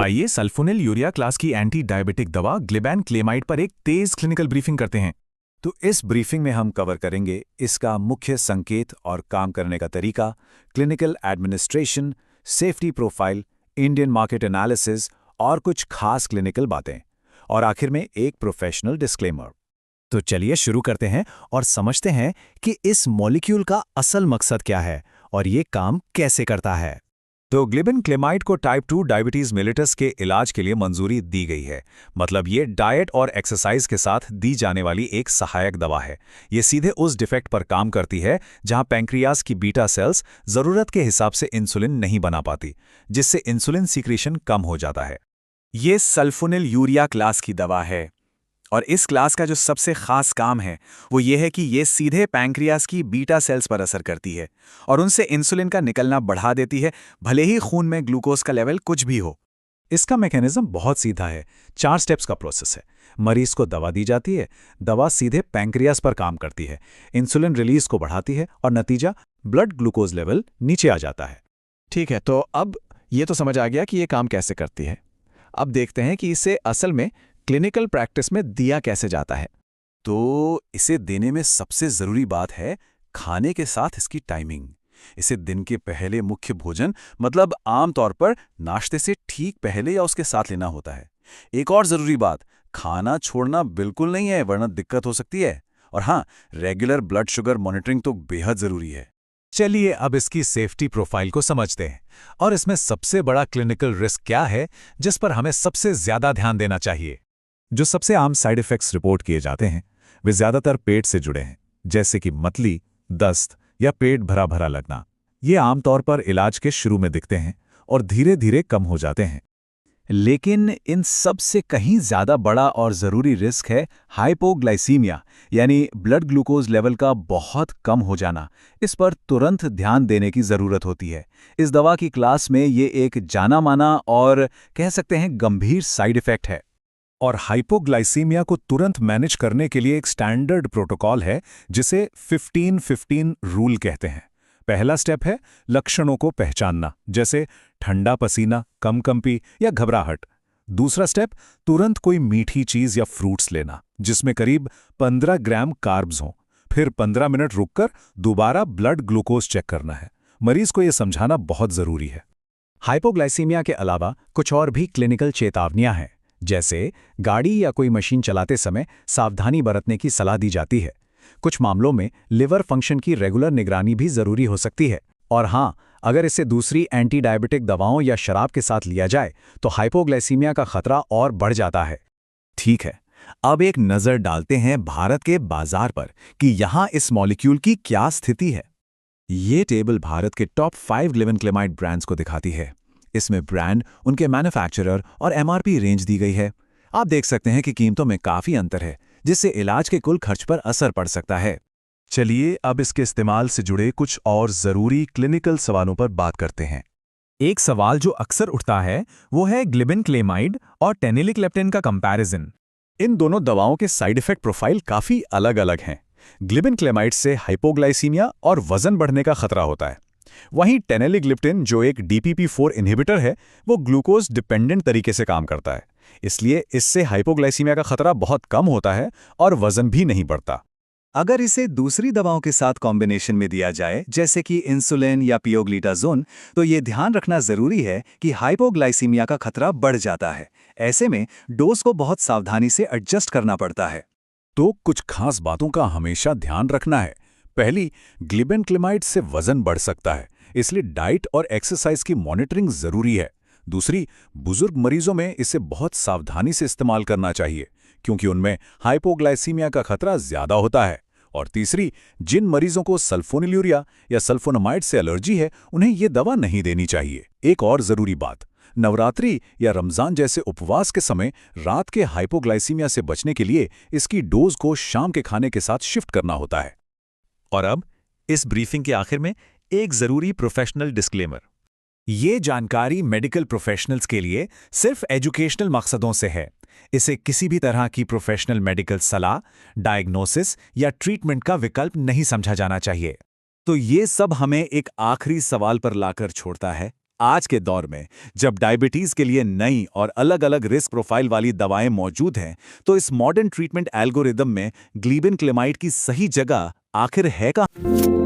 आइए sulphonyl urea class की anti diabetic दवा ग्लिबैन क्लेमाइड पर एक तेज क्लिनिकल ब्रीफिंग करते हैं। तो इस ब्रीफिंग में हम कवर करेंगे इसका मुख्य संकेत और काम करने का तरीका, clinical administration, safety profile, Indian market analysis और कुछ खास क्लिनिकल बातें, और आखिर में एक प्रोफेशनल डिस्क्लेमर। तो चलिए शुरू करते हैं और समझते हैं कि इस मॉलिक्यूल का असल मकसद क्या है और ये काम कैसे करता है। तो ग्लिबन क्लेमाइड को टाइप 2 डायबिटीज मेलिटस के इलाज के लिए मंजूरी दी गई है। मतलब ये डाइट और एक्सरसाइज के साथ दी जाने वाली एक सहायक दवा है। ये सीधे उस डिफेक्ट पर काम करती है जहां पैंक्रियाज की बीटा सेल्स जरूरत के हिसाब से इंसुलिन नहीं बना पाती, जिससे इंसुलिन सीक्रेशन कम हो जाता है। ये सल्फोनिल यूरिया क्लास की दवा है, और इस क्लास का जो सबसे खास काम है वो ये है कि ये सीधे पैंक्रियाज की बीटा सेल्स पर असर करती है और उनसे इंसुलिन का निकलना बढ़ा देती है, भले ही खून में ग्लूकोज का लेवल कुछ भी हो। इसका मैकेनिज्म बहुत सीधा है। 4 स्टेप्स का प्रोसेस है। मरीज को दवा दी जाती है, दवा सीधे पैंक्रियाज पर काम करती है, इंसुलिन रिलीज को बढ़ाती है और नतीजा ब्लड ग्लूकोज लेवल नीचे आ जाता है। ठीक है, तो अब ये तो समझ आ गया कि ये काम कैसे करती है। अब देखते हैं कि इसे असल में क्लिनिकल प्रैक्टिस में दिया कैसे जाता है। तो इसे देने में सबसे जरूरी बात है खाने के साथ इसकी टाइमिंग। इसे दिन के पहले मुख्य भोजन, मतलब आमतौर पर नाश्ते से ठीक पहले या उसके साथ लेना होता है। एक और जरूरी बात, खाना छोड़ना बिल्कुल नहीं है, वरना दिक्कत हो सकती है। और हाँ, रेगुलर ब्लड शुगर मॉनिटरिंग तो बेहद जरूरी है। चलिए अब इसकी सेफ्टी प्रोफाइल को समझते हैं और इसमें सबसे बड़ा क्लिनिकल रिस्क क्या है जिस पर हमें सबसे ज्यादा ध्यान देना चाहिए। जो सबसे आम साइड इफेक्ट्स रिपोर्ट किए जाते हैं वे ज्यादातर पेट से जुड़े हैं, जैसे कि मतली, दस्त या पेट भरा भरा लगना। ये आमतौर पर इलाज के शुरू में दिखते हैं और धीरे धीरे कम हो जाते हैं। लेकिन इन सब से कहीं ज्यादा बड़ा और जरूरी रिस्क है हाइपोग्लाइसीमिया, यानी ब्लड ग्लूकोज लेवल का बहुत कम हो जाना। इस पर तुरंत ध्यान देने की जरूरत होती है। इस दवा की क्लास में ये एक जाना माना और कह सकते हैं गंभीर साइड इफेक्ट है। और हाइपोग्लाइसीमिया को तुरंत मैनेज करने के लिए एक स्टैंडर्ड प्रोटोकॉल है जिसे 15-15 रूल कहते हैं। पहला स्टेप है लक्षणों को पहचानना, जैसे ठंडा पसीना, कम कंपी या घबराहट। दूसरा स्टेप, तुरंत कोई मीठी चीज या फ्रूट्स लेना जिसमें करीब 15 ग्राम कार्ब्स हों। फिर 15 मिनट रुककर दोबारा ब्लड ग्लूकोज चेक करना है। मरीज को यह समझाना बहुत जरूरी है। हाइपोग्लाइसीमिया के अलावा कुछ और भी क्लिनिकल चेतावनियां हैं, जैसे गाड़ी या कोई मशीन चलाते समय सावधानी बरतने की सलाह दी जाती है। कुछ मामलों में लिवर फंक्शन की रेगुलर निगरानी भी जरूरी हो सकती है। और हाँ, अगर इसे दूसरी एंटी डायबिटिक दवाओं या शराब के साथ लिया जाए तो हाइपोग्लाइसीमिया का खतरा और बढ़ जाता है। ठीक है, अब एक नजर डालते हैं भारत के बाजार पर कि यहाँ इस मॉलिक्यूल की क्या स्थिति है। ये टेबल भारत के टॉप 5 ग्लिबन क्लेमाइड ब्रांड्स को दिखाती है। इसमें ब्रांड, उनके मैन्युफैक्चरर और एमआरपी रेंज दी गई है। आप देख सकते हैं कि कीमतों में काफी अंतर है, जिससे इलाज के कुल खर्च पर असर पड़ सकता है। चलिए अब इसके इस्तेमाल से जुड़े कुछ और जरूरी क्लिनिकल सवालों पर बात करते हैं। एक सवाल जो अक्सर उठता है वो है ग्लिबन क्लेमाइड और टेनिलिक्लेप्टिन का कंपैरिजन। इन दोनों दवाओं के साइड इफेक्ट प्रोफाइल काफी अलग अलग हैं। ग्लिबन क्लेमाइड से हाइपोग्लाइसीमिया और वजन बढ़ने का खतरा होता है। वहीं टेनेलिग्लिप्टिन, जो एक DPP-4 इन्हिबिटर है, वो ग्लूकोज डिपेंडेंट तरीके से काम करता है। इसलिए इससे हाइपोग्लाइसीमिया का खतरा बहुत कम होता है और वजन भी नहीं बढ़ता। अगर इसे दूसरी दवाओं के साथ कॉम्बिनेशन में दिया जाए, जैसे कि इंसुलिन या पियोग्लिटाजोन, तो ये ध्यान रखना जरूरी है कि हाइपोग्लाइसीमिया का खतरा बढ़ जाता है। ऐसे में डोज को बहुत सावधानी से एडजस्ट करना पड़ता है। तो कुछ खास बातों का हमेशा ध्यान रखना है। पहली, ग्लिबन क्लेमाइड से वजन बढ़ सकता है, इसलिए डाइट और एक्सरसाइज की मॉनिटरिंग जरूरी है। दूसरी, बुजुर्ग मरीजों में इसे बहुत सावधानी से इस्तेमाल करना चाहिए क्योंकि उनमें हाइपोग्लाइसीमिया का खतरा ज्यादा होता है। और तीसरी, जिन मरीजों को सल्फोनिल यूरिया या सल्फोनामाइड से एलर्जी है, उन्हें ये दवा नहीं देनी चाहिए। एक और जरूरी बात, नवरात्रि या रमजान जैसे उपवास के समय रात के हाइपोग्लाइसीमिया से बचने के लिए इसकी डोज को शाम के खाने के साथ शिफ्ट करना होता है। और अब इस ब्रीफिंग के आखिर में एक जरूरी प्रोफेशनल डिस्क्लेमर। ये जानकारी मेडिकल प्रोफेशनल्स के लिए सिर्फ एजुकेशनल मकसदों से है। इसे किसी भी तरह की प्रोफेशनल मेडिकल सलाह, डायग्नोसिस या ट्रीटमेंट का विकल्प नहीं समझा जाना चाहिए। तो ये सब हमें एक आखिरी सवाल पर लाकर छोड़ता है आज के दौर में जब डायबिटीज के लिए नई और अलग-अलग रिस्क प्रोफाइल वाली दवाएं मौजूद हैं, तो इस मॉडर्न ट्रीटमेंट एल्गोरिदम में ग्लिबिन क्लेमाइड की सही जगह आखिर है कहाँ?